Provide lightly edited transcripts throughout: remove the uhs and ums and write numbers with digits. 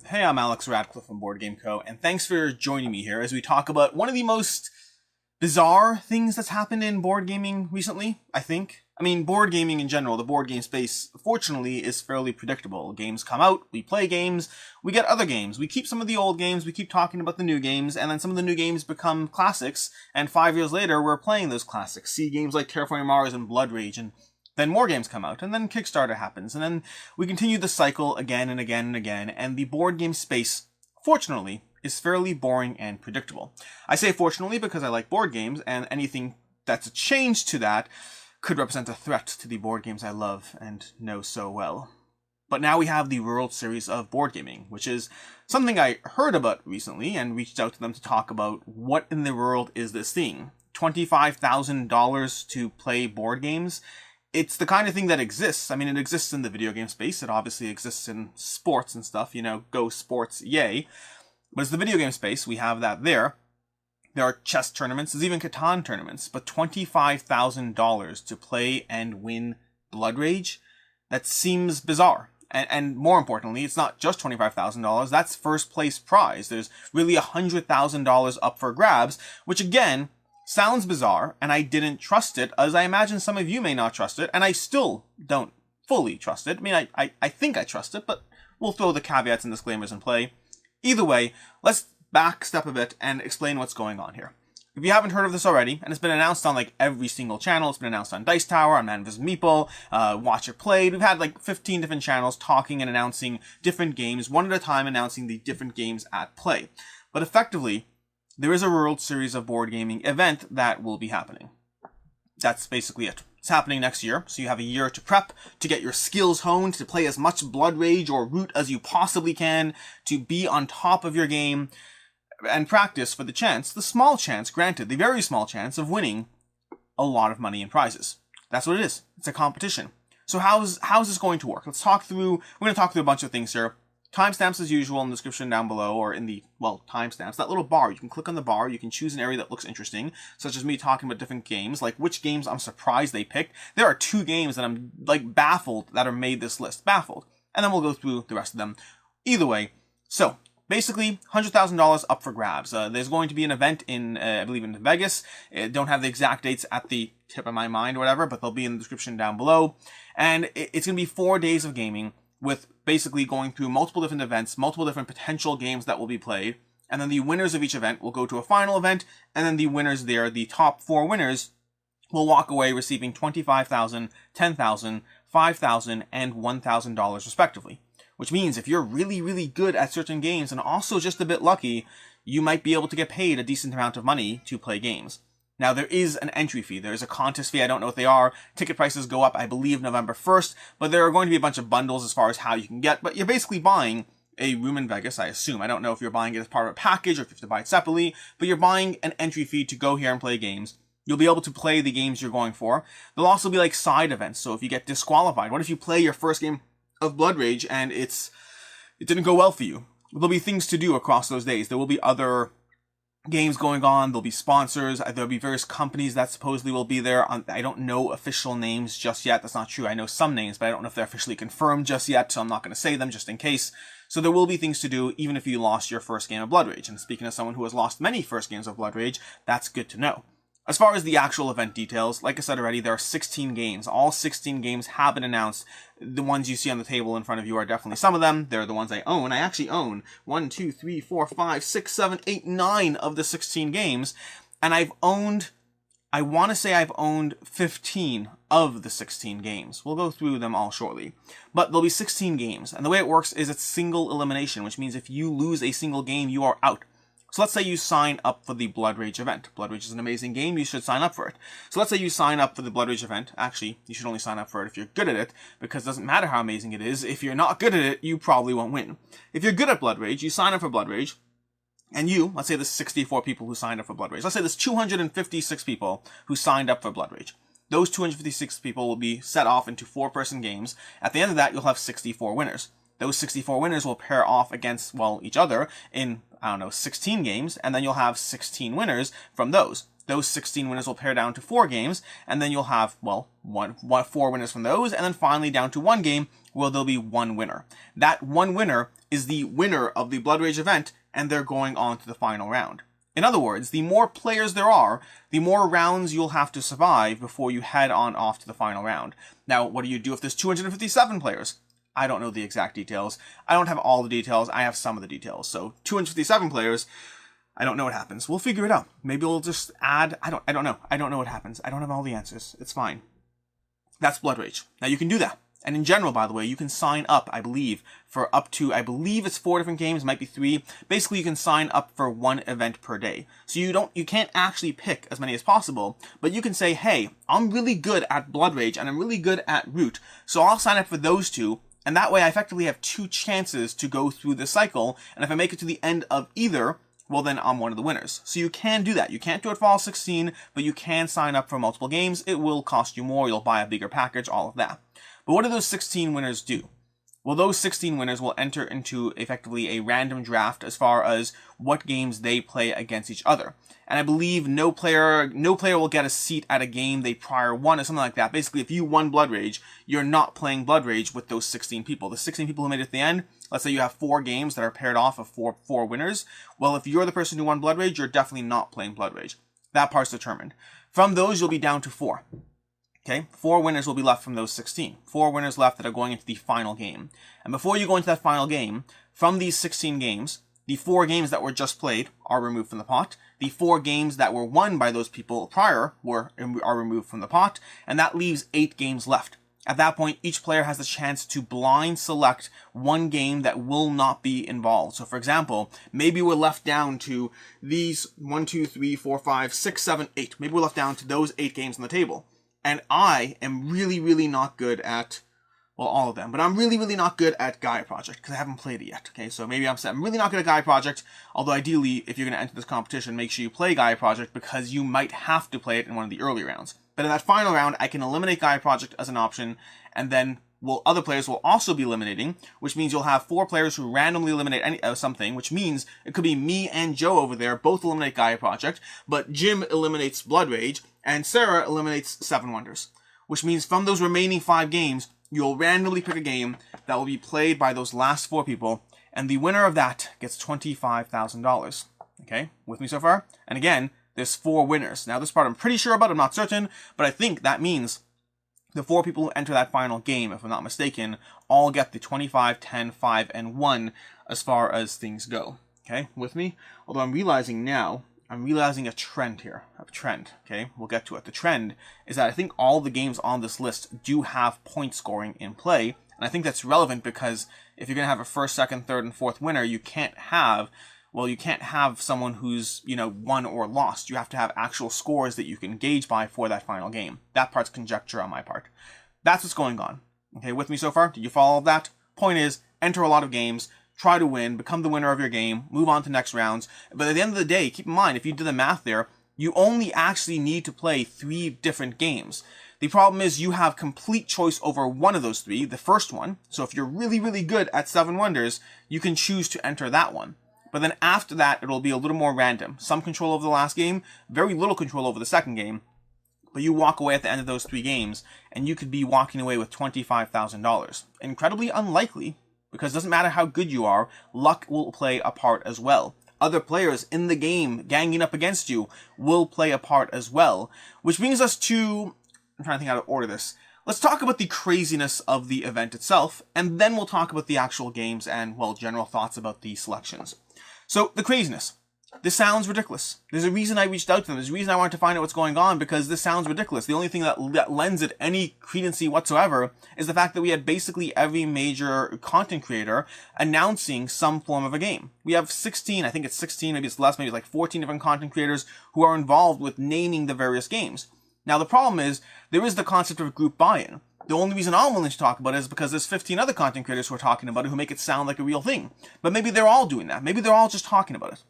Hey, I'm Alex Radcliffe from Board Game Co., and thanks for joining me here as we talk about one of the most bizarre things that's happened in board gaming recently, I think. I mean, board gaming in general, the board game space, fortunately, is fairly predictable. Games come out, we play games, we get other games. We keep some of the old games, we keep talking about the new games, and then some of the new games become classics, and 5 years later, we're playing those classics. See games like Terraforming Mars and Blood Rage, and then more games come out, and then Kickstarter happens, and then we continue the cycle again and again and again, and the board game space, fortunately, is fairly boring and predictable. I say fortunately because I like board games, and anything that's a change to that could represent a threat to the board games I love and know so well. But now we have the World Series of Board Gaming, which is something I heard about recently and reached out to them to talk about what in the world is this thing. $25,000 to play board games? It's the kind of thing that exists. I mean, it exists in the video game space. It obviously exists in sports and stuff, go sports, yay. But it's the video game space. We have that there. There are chess tournaments. There's even Catan tournaments. But $25,000 to play and win Blood Rage? That seems bizarre. And more importantly, it's not just $25,000. That's first place prize. There's really $100,000 up for grabs, which again, sounds bizarre, and I didn't trust it, as I imagine some of you may not trust it, and I still don't fully trust it. I mean, I think I trust it, but we'll throw the caveats and disclaimers in play. Either way, let's backstep a bit and explain what's going on here. If you haven't heard of this already, and it's been announced on like every single channel, it's been announced on Dice Tower, on Man vs. Meeple, Watch It Played, we've had like 15 different channels talking and announcing different games, one at a time announcing the different games at play. But effectively, there is a World Series of Board Gaming event that will be happening. That's basically it. It's happening next year, so you have a year to prep, to get your skills honed, to play as much Blood Rage or Root as you possibly can, to be on top of your game, and practice for the chance, the small chance, granted, the very small chance of winning a lot of money and prizes. That's what it is. It's a competition. So how's this going to work? We're going to talk through a bunch of things here. Timestamps as usual in the description down below, or in the, timestamps. That little bar, you can click on the bar, you can choose an area that looks interesting, such as me talking about different games, like which games I'm surprised they picked. There are 2 games that I'm, baffled that are made this list. Baffled. And then we'll go through the rest of them. Either way, so, basically, $100,000 up for grabs. There's going to be an event in, I believe in Vegas. Don't have the exact dates at the tip of my mind or whatever, but they'll be in the description down below. And it's going to be 4 days of gaming, with basically going through multiple different events, multiple different potential games that will be played, and then the winners of each event will go to a final event, and then the winners there, the top 4 winners, will walk away receiving $25,000, $10,000, $5,000, and $1,000 respectively. Which means if you're really, really good at certain games and also just a bit lucky, you might be able to get paid a decent amount of money to play games. Now, there is an entry fee. There is a contest fee. I don't know what they are. Ticket prices go up, I believe, November 1st. But there are going to be a bunch of bundles as far as how you can get. But you're basically buying a room in Vegas, I assume. I don't know if you're buying it as part of a package or if you have to buy it separately. But you're buying an entry fee to go here and play games. You'll be able to play the games you're going for. There'll also be like side events. So if you get disqualified, what if you play your first game of Blood Rage and it didn't go well for you? There'll be things to do across those days. There will be other games going on, there'll be sponsors, there'll be various companies that supposedly will be there. I don't know official names just yet, that's not true. I know some names, but I don't know if they're officially confirmed just yet, so I'm not going to say them just in case. So there will be things to do even if you lost your first game of Blood Rage. And speaking as someone who has lost many first games of Blood Rage, that's good to know. As far as the actual event details, like I said already, there are 16 games. All 16 games have been announced. The ones you see on the table in front of you are definitely some of them. They're the ones I own. I actually own 1, 2, 3, 4, 5, 6, 7, 8, 9 of the 16 games. And I want to say I've owned 15 of the 16 games. We'll go through them all shortly. But there'll be 16 games. And the way it works is it's single elimination, which means if you lose a single game, you are out. So let's say you sign up for the Blood Rage event. Blood Rage is an amazing game, you should sign up for it. So let's say you sign up for the Blood Rage event. Actually, you should only sign up for it if you're good at it, because it doesn't matter how amazing it is. If you're not good at it, you probably won't win. If you're good at Blood Rage, you sign up for Blood Rage, and let's say there's 64 people who signed up for Blood Rage. Let's say there's 256 people who signed up for Blood Rage. Those 256 people will be set off into 4-person games. At the end of that, you'll have 64 winners. Those 64 winners will pair off against, each other in, 16 games, and then you'll have 16 winners from those. Those 16 winners will pair down to 4 games, and then you'll have, 4 winners from those, and then finally down to 1 game, where there'll be one winner. That one winner is the winner of the Blood Rage event, and they're going on to the final round. In other words, the more players there are, the more rounds you'll have to survive before you head on off to the final round. Now, what do you do if there's 257 players? I don't know the exact details. I don't have all the details. I have some of the details. So 257 players, I don't know what happens. We'll figure it out. Maybe we'll just add, I don't know. I don't know what happens. I don't have all the answers. It's fine. That's Blood Rage. Now you can do that. And in general, by the way, you can sign up, I believe, for up to, I believe it's 4 different games, might be 3. Basically, you can sign up for 1 event per day. So you can't actually pick as many as possible, but you can say, hey, I'm really good at Blood Rage and I'm really good at Root, so I'll sign up for those 2, and that way I effectively have 2 chances to go through the cycle, and if I make it to the end of either, well then I'm one of the winners. So you can do that. You can't do it for all 16, but you can sign up for multiple games. It will cost you more, you'll buy a bigger package, all of that. But what do those 16 winners do? Well, those 16 winners will enter into effectively a random draft as far as what games they play against each other. And I believe no player will get a seat at a game they prior won or something like that. Basically, if you won Blood Rage, you're not playing Blood Rage with those 16 people. The 16 people who made it at the end, let's say you have 4 games that are paired off of four winners. Well, if you're the person who won Blood Rage, you're definitely not playing Blood Rage. That part's determined. From those, you'll be down to 4. Okay, 4 winners will be left from those 16. 4 winners left that are going into the final game. And before you go into that final game, from these 16 games, the 4 games that were just played are removed from the pot. The 4 games that were won by those people prior are removed from the pot. And that leaves 8 games left. At that point, each player has the chance to blind select one game that will not be involved. So for example, maybe we're left down to these 1, 2, 3, 4, 5, 6, 7, 8. Maybe we're left down to those 8 games on the table. And I am really, really not good at, well, all of them, but I'm really, really not good at Gaia Project because I haven't played it yet. Okay, so maybe I'm really not good at Gaia Project, although ideally, if you're going to enter this competition, make sure you play Gaia Project because you might have to play it in one of the early rounds. But in that final round, I can eliminate Gaia Project as an option, and then other players will also be eliminating, which means you'll have 4 players who randomly eliminate something, which means it could be me and Joe over there both eliminate Gaia Project, but Jim eliminates Blood Rage, and Sarah eliminates 7 Wonders. Which means from those remaining 5 games, you'll randomly pick a game that will be played by those last 4 people, and the winner of that gets $25,000. Okay, with me so far? And again, there's 4 winners. Now this part I'm pretty sure about, I'm not certain, but I think that means the 4 people who enter that final game, if I'm not mistaken, all get the 25, 10, 5, and 1 as far as things go. Okay, with me? Although I'm realizing a trend here. Okay? We'll get to it. The trend is that I think all the games on this list do have point scoring in play, and I think that's relevant because if you're going to have a first, second, third, and fourth winner, you can't have someone who's, won or lost. You have to have actual scores that you can gauge by for that final game. That part's conjecture on my part. That's what's going on. Okay, with me so far? Did you follow that? Point is, enter a lot of games, try to win, become the winner of your game, move on to next rounds. But at the end of the day, keep in mind, if you do the math there, you only actually need to play 3 different games. The problem is you have complete choice over one of those 3, the first one. So if you're really, really good at 7 Wonders, you can choose to enter that one. But then after that, it'll be a little more random. Some control over the last game, very little control over the second game. But you walk away at the end of those 3 games, and you could be walking away with $25,000. Incredibly unlikely, because it doesn't matter how good you are, luck will play a part as well. Other players in the game ganging up against you will play a part as well. Which brings us to, I'm trying to think how to order this. Let's talk about the craziness of the event itself, and then we'll talk about the actual games and, well, general thoughts about the selections. So, the craziness. This sounds ridiculous. There's a reason I reached out to them. There's a reason I wanted to find out what's going on, because this sounds ridiculous. The only thing that lends it any credency whatsoever is the fact that we had basically every major content creator announcing some form of a game. We have 16, I think it's 16, maybe it's less, maybe it's like 14 different content creators who are involved with naming the various games. Now, the problem is, there is the concept of group buy-in. The only reason I'm willing to talk about it is because there's 15 other content creators who are talking about it who make it sound like a real thing. But maybe they're all doing that. Maybe they're all just talking about it.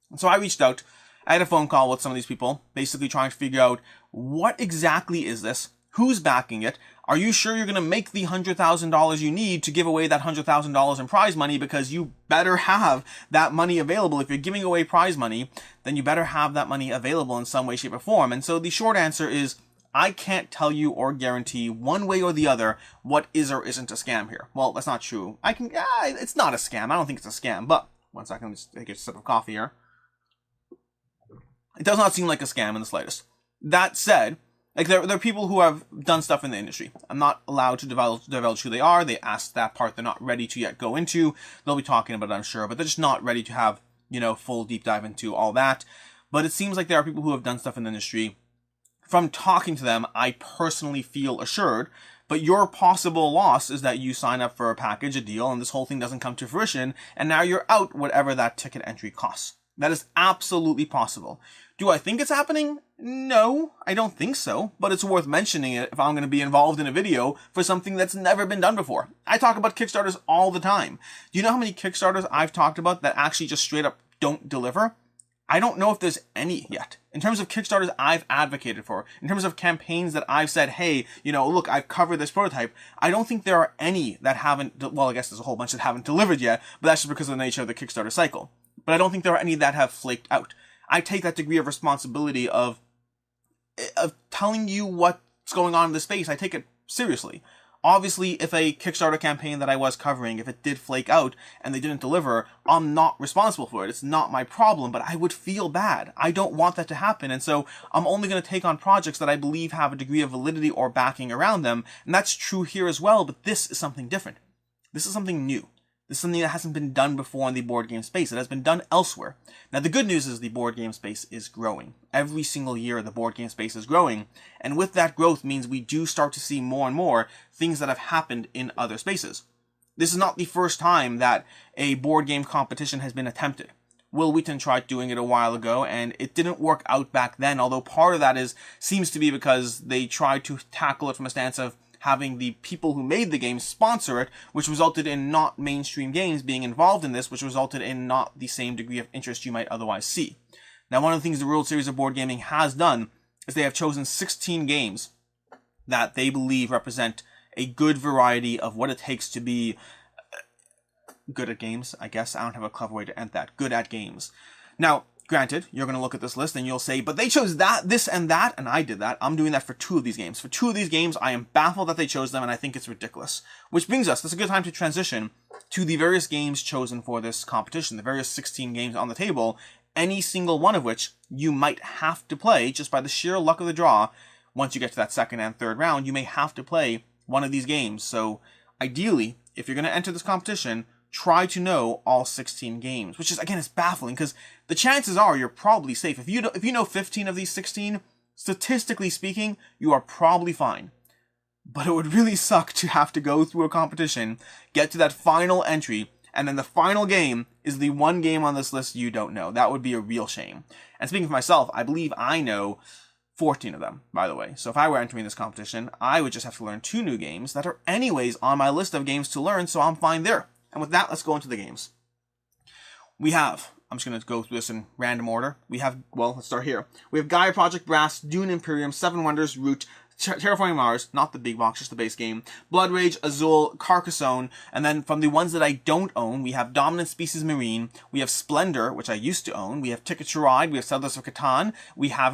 And so I reached out. I had a phone call with some of these people, basically trying to figure out what exactly is this? Who's backing it? Are you sure you're going to make the $100,000 you need to give away that $100,000 in prize money? Because you better have that money available. If you're giving away prize money, then you better have that money available in some way, shape, or form. And so the short answer is, I can't tell you or guarantee one way or the other what is or isn't a scam here. Well, that's not true. It's not a scam. I don't think it's a scam, but one second, let's take a sip of coffee here. It does not seem like a scam in the slightest. That said, like there are people who have done stuff in the industry. I'm not allowed to divulge who they are. They asked that part they're not ready to yet go into. They'll be talking about it, I'm sure, but they're just not ready to have, full deep dive into all that. But it seems like there are people who have done stuff in the industry. From talking to them, I personally feel assured, but your possible loss is that you sign up for a package, a deal, and this whole thing doesn't come to fruition, and now you're out whatever that ticket entry costs. That is absolutely possible. Do I think it's happening? No, I don't think so, but it's worth mentioning it if I'm going to be involved in a video for something that's never been done before. I talk about Kickstarters all the time. Do you know how many Kickstarters I've talked about that actually just straight up don't deliver? I don't know if there's any yet. In terms of Kickstarters I've advocated for, in terms of campaigns that I've said, hey, look, I've covered this prototype, I don't think there are any that haven't, well, I guess there's a whole bunch that haven't delivered yet, but that's just because of the nature of the Kickstarter cycle. But I don't think there are any that have flaked out. I take that degree of responsibility of telling you what's going on in the space. I take it seriously. Obviously, if a Kickstarter campaign that I was covering, if it did flake out and they didn't deliver, I'm not responsible for it. It's not my problem, but I would feel bad. I don't want that to happen. And so I'm only going to take on projects that I believe have a degree of validity or backing around them. And that's true here as well, but this is something different. This is something new. This is something that hasn't been done before in the board game space. It has been done elsewhere. Now, the good news is the board game space is growing. Every single year, the board game space is growing. And with that growth means we do start to see more and more things that have happened in other spaces. This is not the first time that a board game competition has been attempted. Will Wheaton tried doing it a while ago, and it didn't work out back then, although part of that seems to be because they tried to tackle it from a stance of having the people who made the game sponsor it, which resulted in not mainstream games being involved in this, which resulted in not the same degree of interest you might otherwise see. Now, one of the things the World Series of Board Gaming has done is they have chosen 16 games that they believe represent a good variety of what it takes to be good at games, I guess. I don't have a clever way to end that. Good at games. Now, granted, you're going to look at this list and you'll say, but they chose that, this, and that, and I did that. I'm doing that for 2 of these games. For 2 of these games, I am baffled that they chose them, and I think it's ridiculous. Which brings us, that's a good time to transition to the various games chosen for this competition, the various 16 games on the table, any single one of which you might have to play just by the sheer luck of the draw. Once you get to that second and third round, you may have to play one of these games. So, ideally, if you're going to enter this competition, try to know all 16 games, which is, again, it's baffling because the chances are you're probably safe. If you know 15 of these 16, statistically speaking, you are probably fine. But it would really suck to have to go through a competition, get to that final entry, and then the final game is the one game on this list you don't know. That would be a real shame. And speaking for myself, I believe I know 14 of them, by the way. So if I were entering this competition, I would just have to learn 2 new games that are anyways on my list of games to learn, so I'm fine there. And with that, let's go into the games. I'm just going to go through this in random order. Let's start here. We have Gaia Project, Brass, Dune Imperium, Seven Wonders, Root, Terraforming Mars, not the big box, just the base game, Blood Rage, Azul, Carcassonne, and then from the ones that I don't own, we have Dominant Species Marine, we have Splendor, which I used to own, we have Ticket to Ride, we have Settlers of Catan, we have,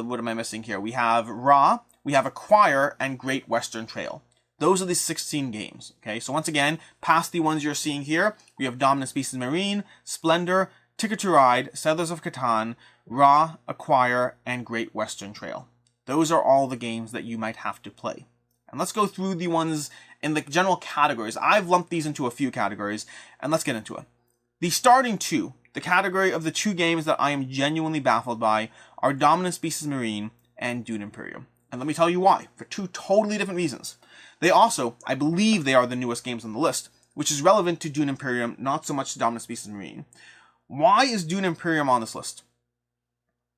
what am I missing here? We have Ra, we have Acquire, and Great Western Trail. Those are the 16 games, okay? So once again, past the ones you're seeing here, we have Dominant Species Marine, Splendor, Ticket to Ride, Settlers of Catan, Ra, Acquire, and Great Western Trail. Those are all the games that you might have to play. And let's go through the ones in the general categories. I've lumped these into a few categories, and let's get into it. The starting 2, the category of the 2 games that I am genuinely baffled by, are Dominant Species Marine and Dune Imperium. And let me tell you why, for 2 totally different reasons. They also, I believe they are the newest games on the list, which is relevant to Dune Imperium, not so much to Dominant Species Marine. Why is Dune Imperium on this list?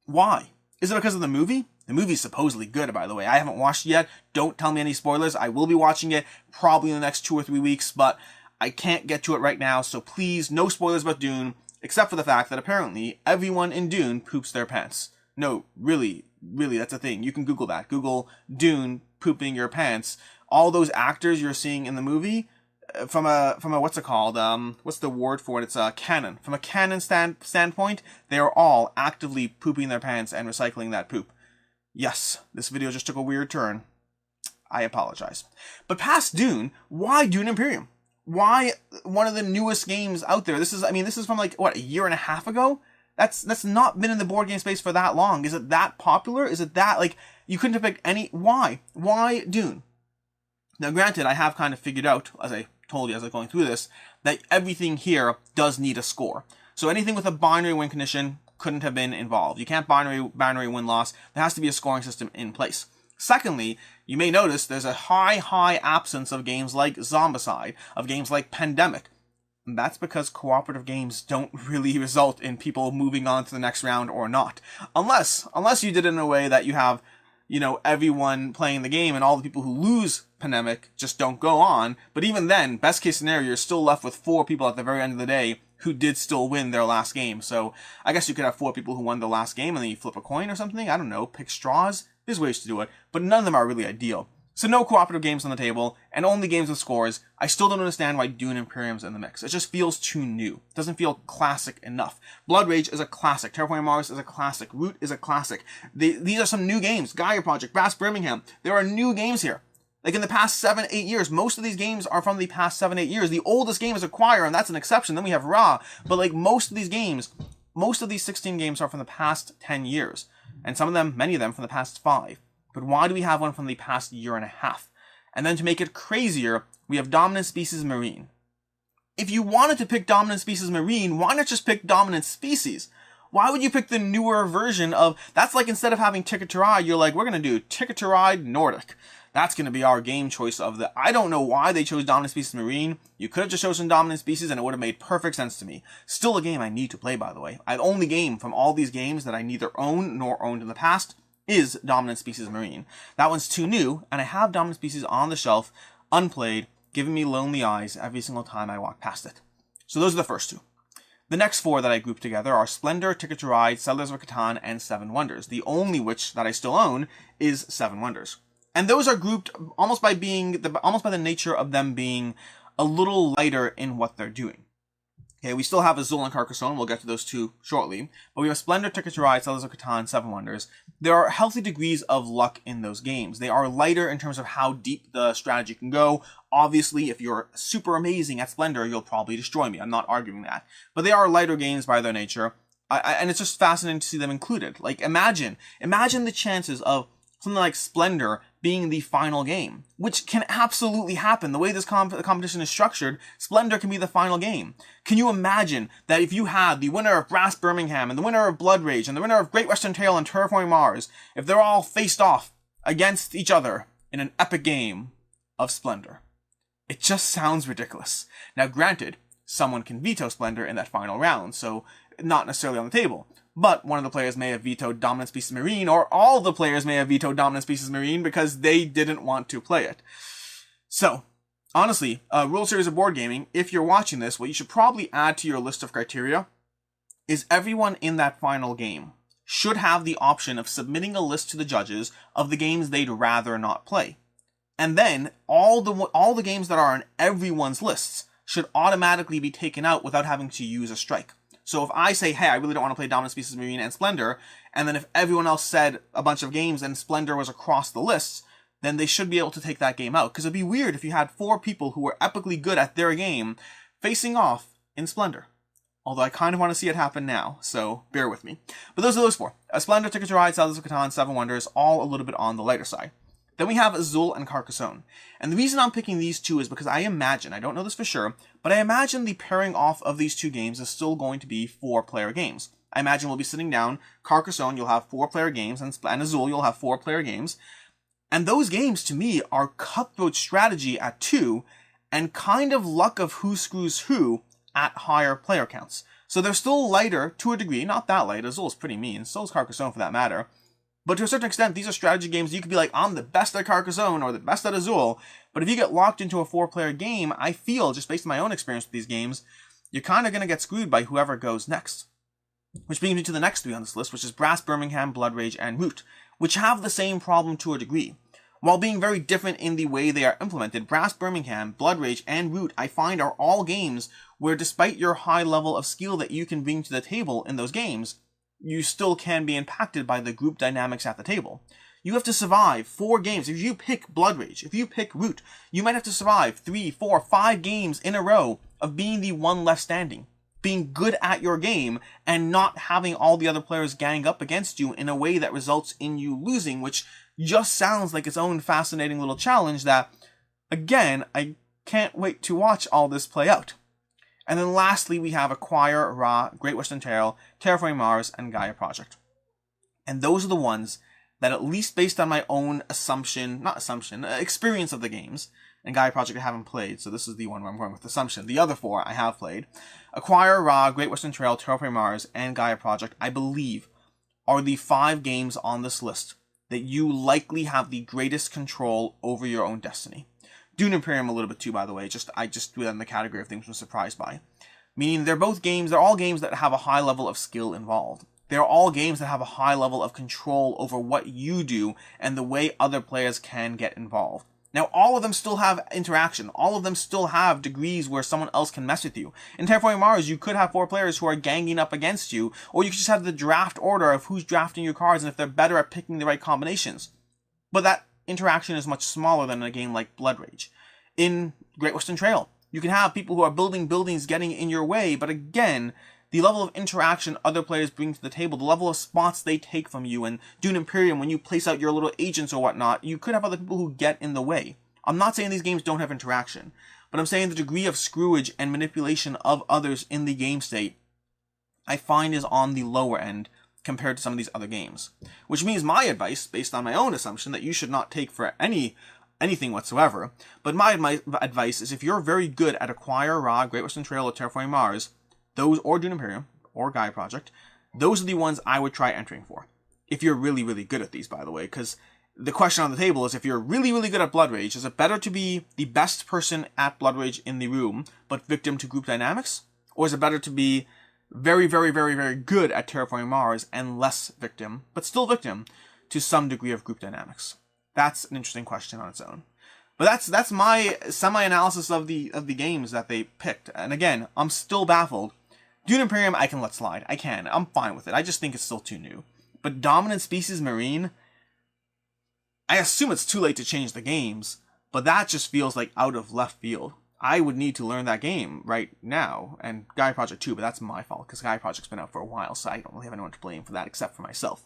Why? Is it because of the movie? The movie's supposedly good, by the way. I haven't watched it yet. Don't tell me any spoilers. I will be watching it probably in the next 2 or 3 weeks, but I can't get to it right now, so please, no spoilers about Dune, except for the fact that apparently everyone in Dune poops their pants. No, really, that's a thing. You can Google that. Google Dune pooping your pants. All those actors you're seeing in the movie, from a what's it called? What's the word for it? It's a canon. From a canon standpoint, they are all actively pooping their pants and recycling that poop. Yes, this video just took a weird turn. I apologize. But past Dune, why Dune Imperium? Why one of the newest games out there? This is from like, what, a year and a half ago? That's not been in the board game space for that long. Is it that popular? Is it that, like, you couldn't have picked any? Why? Why Dune? Now, granted, I have kind of figured out, as I told you as I was going through this, that everything here does need a score. So anything with a binary win condition couldn't have been involved. You can't binary win-loss. There has to be a scoring system in place. Secondly, you may notice there's a high absence of games like Zombicide, of games like Pandemic. And that's because cooperative games don't really result in people moving on to the next round or not. Unless you did it in a way that you have, you know, everyone playing the game and all the people who lose Pandemic just don't go on. But even then, best case scenario, you're still left with 4 people at the very end of the day who did still win their last game. So I guess you could have 4 people who won the last game and then you flip a coin or something. I don't know, pick straws. There's ways to do it, but none of them are really ideal. So no cooperative games on the table, and only games with scores. I still don't understand why Dune Imperium's in the mix. It just feels too new. It doesn't feel classic enough. Blood Rage is a classic. Terraforming Mars is a classic. Root is a classic. These are some new games. Gaia Project, Brass Birmingham. There are new games here. Like in the past 7-8 years, most of these games are from the past 7-8 years. The oldest game is Acquire, and that's an exception. Then we have Ra. But like most of these games, most of these 16 games are from the past 10 years. And some of them, many of them, from the past 5. But why do we have one from the past year and a half? And then to make it crazier, we have Dominant Species Marine. If you wanted to pick Dominant Species Marine, why not just pick Dominant Species? Why would you pick the newer version of... That's like instead of having Ticket to Ride, you're like, we're going to do Ticket to Ride Nordic. That's going to be our game choice of the... I don't know why they chose Dominant Species Marine. You could have just chosen Dominant Species and it would have made perfect sense to me. Still a game I need to play, by the way. The only game from all these games that I neither own nor owned in the past is Dominant Species Marine. That one's too new, and I have Dominant Species on the shelf, unplayed, giving me lonely eyes every single time I walk past it. So those are the first 2. The next 4 that I grouped together are Splendor, Ticket to Ride, Settlers of Catan, and Seven Wonders. The only which that I still own is Seven Wonders. And those are grouped almost by the nature of them being a little lighter in what they're doing. Okay, we still have Azul and Carcassonne. We'll get to those 2 shortly. But we have Splendor, Ticket to Ride, Settlers of Catan, Seven Wonders. There are healthy degrees of luck in those games. They are lighter in terms of how deep the strategy can go. Obviously, if you're super amazing at Splendor, you'll probably destroy me. I'm not arguing that. But they are lighter games by their nature. And it's just fascinating to see them included. Like, imagine the chances of something like Splendor being the final game, which can absolutely happen. The way this competition is structured, Splendor can be the final game. Can you imagine that if you had the winner of Brass Birmingham and the winner of Blood Rage and the winner of Great Western Trail and Terraforming Mars, if they're all faced off against each other in an epic game of Splendor? It just sounds ridiculous. Now granted, someone can veto Splendor in that final round, so not necessarily on the table. But one of the players may have vetoed Dominant Species Marine, or all the players may have vetoed Dominant Species Marine because they didn't want to play it. So, honestly, Rule Series of Board Gaming, if you're watching this, what you should probably add to your list of criteria is everyone in that final game should have the option of submitting a list to the judges of the games they'd rather not play. And then, all the games that are on everyone's lists should automatically be taken out without having to use a strike. So if I say, hey, I really don't want to play Dominant Species Marine and Splendor, and then if everyone else said a bunch of games and Splendor was across the lists, then they should be able to take that game out. Because it'd be weird if you had 4 people who were epically good at their game facing off in Splendor. Although I kind of want to see it happen now, so bear with me. But those are those 4. Splendor, Ticket to Ride, Settlers of Catan, Seven Wonders, all a little bit on the lighter side. Then we have Azul and Carcassonne. And the reason I'm picking these 2 is because I imagine, I don't know this for sure, but I imagine the pairing off of these 2 games is still going to be 4-player games. I imagine we'll be sitting down, Carcassonne, you'll have 4-player games, and Azul, you'll have 4-player games. And those games, to me, are cutthroat strategy at 2, and kind of luck of who screws who at higher player counts. So they're still lighter to a degree, not that light, Azul's pretty mean, so is Carcassonne for that matter. But to a certain extent, these are strategy games. You could be like, I'm the best at Carcassonne or the best at Azul. But if you get locked into a 4-player game, I feel, just based on my own experience with these games, you're kind of going to get screwed by whoever goes next. Which brings me to the next 3 on this list, which is Brass Birmingham, Blood Rage, and Root, which have the same problem to a degree. While being very different in the way they are implemented, Brass Birmingham, Blood Rage, and Root, I find are all games where despite your high level of skill that you can bring to the table in those games, you still can be impacted by the group dynamics at the table. You have to survive 4 games. If you pick Blood Rage, if you pick Root, you might have to survive 3, 4, 5 games in a row of being the one left standing, being good at your game, and not having all the other players gang up against you in a way that results in you losing, which just sounds like its own fascinating little challenge that, again, I can't wait to watch all this play out. And then lastly, we have Acquire, Ra, Great Western Trail, Terraforming Mars, and Gaia Project. And those are the ones that, at least based on my own experience of the games, and Gaia Project I haven't played, so this is the one where I'm going with assumption. The other 4 I have played. Acquire, Ra, Great Western Trail, Terraforming Mars, and Gaia Project, I believe, are the 5 games on this list that you likely have the greatest control over your own destiny. Dune Imperium a little bit too, by the way. I just threw that in the category of things I'm surprised by. Meaning they're all games that have a high level of skill involved. They're all games that have a high level of control over what you do and the way other players can get involved. Now, all of them still have interaction. All of them still have degrees where someone else can mess with you. In Terraforming Mars, you could have 4 players who are ganging up against you, or you could just have the draft order of who's drafting your cards and if they're better at picking the right combinations. But that interaction is much smaller than in a game like Blood Rage. In Great Western Trail, you can have people who are building buildings getting in your way, but again, the level of interaction other players bring to the table, the level of spots they take from you, and Dune Imperium, when you place out your little agents or whatnot, you could have other people who get in the way. I'm not saying these games don't have interaction, but I'm saying the degree of screwage and manipulation of others in the game state, I find is on the lower end compared to some of these other games. Which means my advice, based on my own assumption, that you should not take for anything whatsoever, but my advice is if you're very good at Acquire, Ra, Great Western Trail, or Terraforming Mars, those, or Dune Imperium, or Gaia Project, those are the ones I would try entering for. If you're really, really good at these, by the way, because the question on the table is if you're really, really good at Blood Rage, is it better to be the best person at Blood Rage in the room, but victim to group dynamics? Or is it better to be very, very, very, very good at Terraforming Mars and less victim, but still victim, to some degree of group dynamics? That's an interesting question on its own. But that's my semi-analysis of the games that they picked. And again, I'm still baffled. Dune Imperium, I can let slide. I can. I'm fine with it. I just think it's still too new. But Dominant Species Marine, I assume it's too late to change the games, but that just feels like out of left field. I would need to learn that game right now, and Gaia Project too, but that's my fault, because Gaia Project's been out for a while, so I don't really have anyone to blame for that except for myself.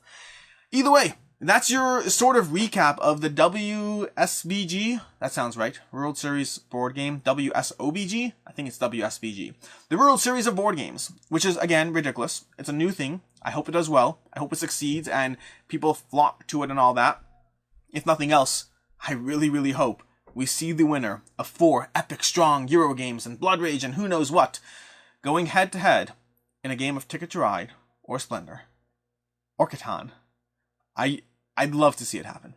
Either way, that's your sort of recap of the WSBG. That sounds right. World Series Board Game. WSOBG? I think it's WSBG. The World Series of Board Games, which is, again, ridiculous. It's a new thing. I hope it does well. I hope it succeeds and people flock to it and all that. If nothing else, I really, really hope we see the winner of 4 epic strong Euro games and Blood Rage and who knows what, going head to head in a game of Ticket to Ride, or Splendor, or Catan. I'd love to see it happen.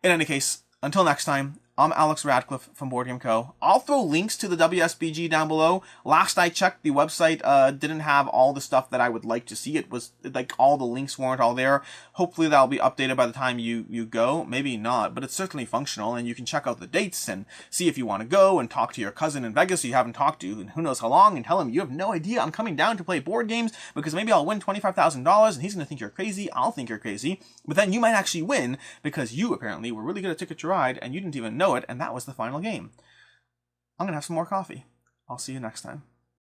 In any case, until next time, I'm Alex Radcliffe from Board Game Co. I'll throw links to the WSBG down below. Last I checked, the website didn't have all the stuff that I would like to see. It was like all the links weren't all there. Hopefully that'll be updated by the time you go. Maybe not, but it's certainly functional, and you can check out the dates and see if you want to go and talk to your cousin in Vegas who you haven't talked to and who knows how long, and tell him you have no idea I'm coming down to play board games because maybe I'll win $25,000 and he's going to think you're crazy. I'll think you're crazy, but then you might actually win because you apparently were really good at Ticket to Ride and you didn't even know it, and that was the final game. I'm going to have some more coffee. I'll see you next time.